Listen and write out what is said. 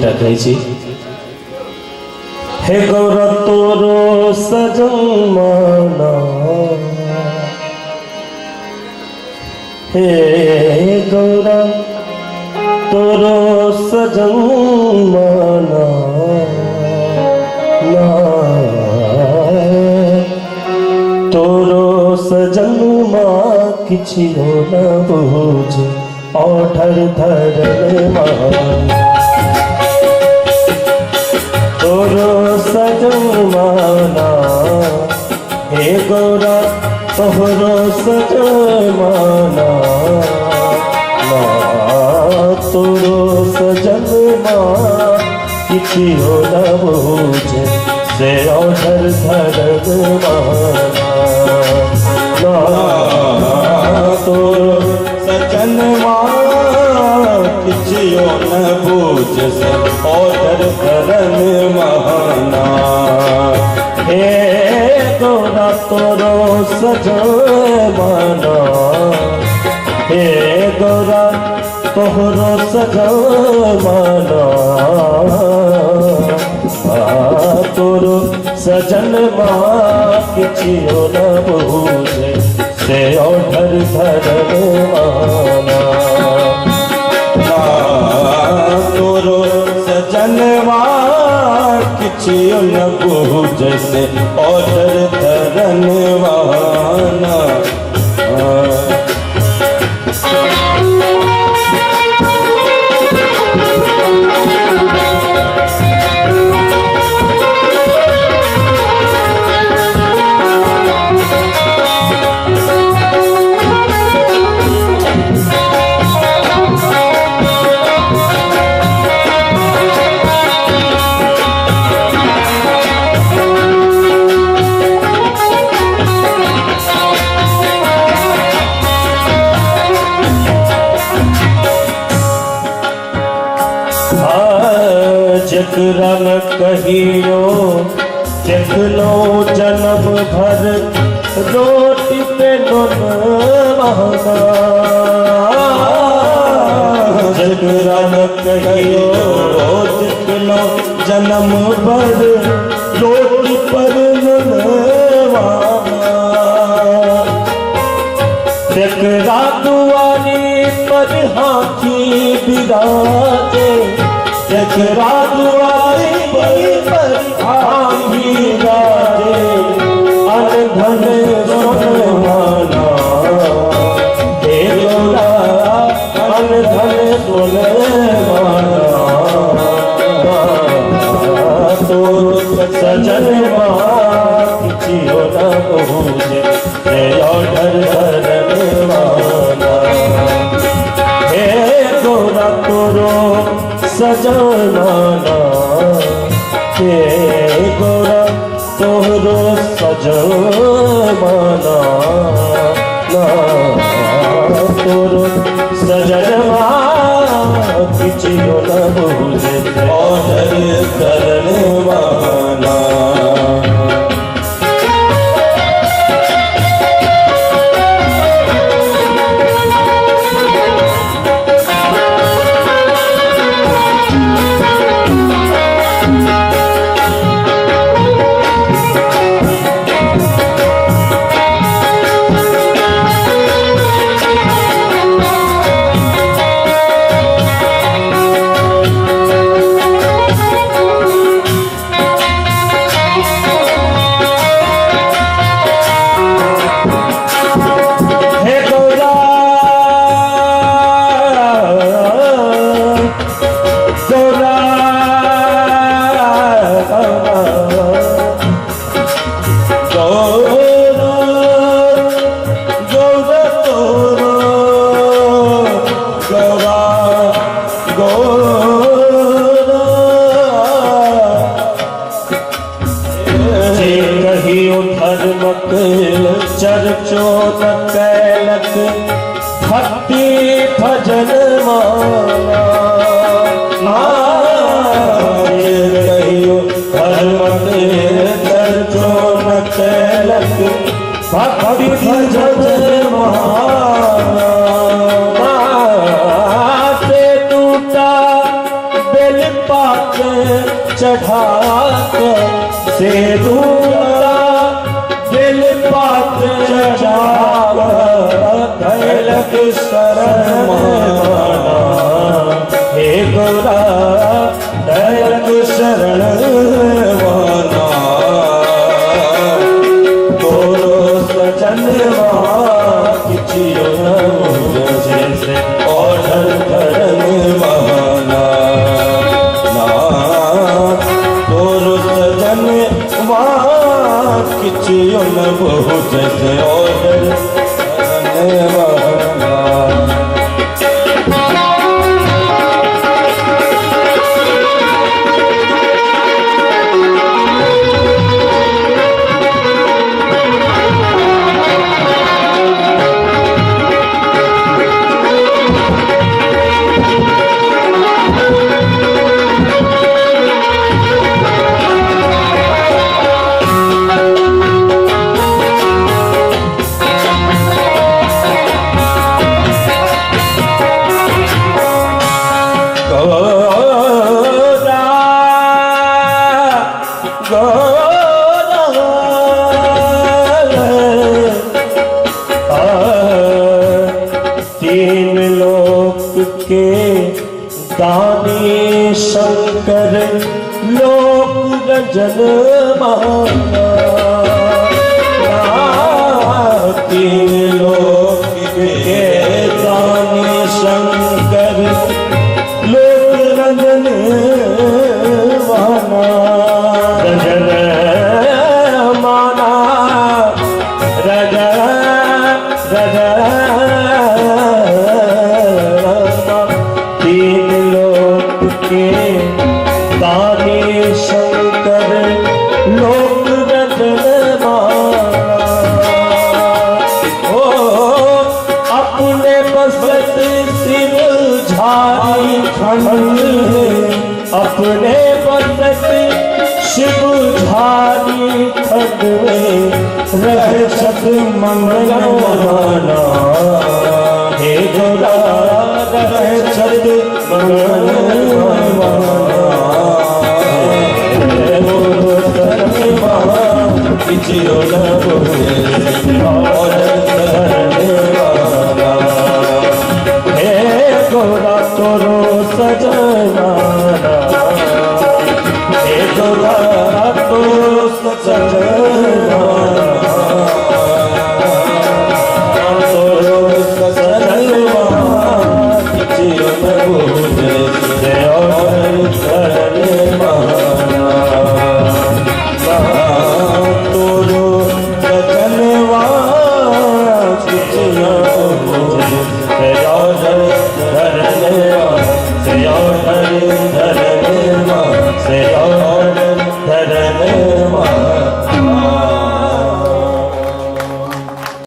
गीतटा गाइছি। हे गौरा तोरो सजमाना, हे गौरा तोरो सजमाना, ना तोरो सजमा किछि न बुझे ओठर धरन तोरो सजमाना, हे गौरा तोरो सजमाना, ना तोरो सजमा किछि न बुझे से ओठर धरन तोरो सजनवा किछियो न बूझ से ओदर करन महाना। हे गौरा तोरो सजमाना, हे गौरा तोरो सजमाना, तोरो सजनमा किछियो न बुझे से ओठर धरवाना, तोरो सजनवा किछियो न बूझे से ओठर धरवाना। जकरा न कहियो देखलो जन्म भर रोटी पे नोन महंगा, जकरा न कहियो देखलो जन्म भर रोटी पर ननवाना। जकरा दुआरी पर हाथी बिराजे, जकरा दुआरी पर हाथी बिराजे, अनधन सोनवाना, हे गौरा अनधन सोनवाना, तोरो सजनवा किछियो न बुझे से ओठर धरवाना। हे गौरा तोरो सजमाना, हे गौरा तोरो सजमाना, ना तोरो सजनवा किछियो न बुझे ओठर धरवाना। चर्चो न कैलक भक्ति भजन माला, कहियो धर्म के चर्चो न कैलक भक्ति भजन माला, से टूटा बेल पा पात चढ़ा कर से दूरा दिल पात चढ़ा धैलक शरण माना हे गोरा धैलक शरण माना तोरो सजन किचियो जैसे ऑर्डर करन माना ना तोरो सजन किचियो न बहु जैसे ऑर्डर करन माना तीन लोक के दानी शंकर लोक रंजन माना तीन लोक के दानी शंकर लोक रंजन माना रंजन माना रजन तीन लोक के दानी शंकर लोक रंजन माना ओ अपने बसत सिर झारी खंड अपने बसत शिव झारी खंड में रह सत मंगल माना हे गोरा रह सत मंगल माना किचियो न हे गोरा तोरो सजना हे गोरा तोरो सजना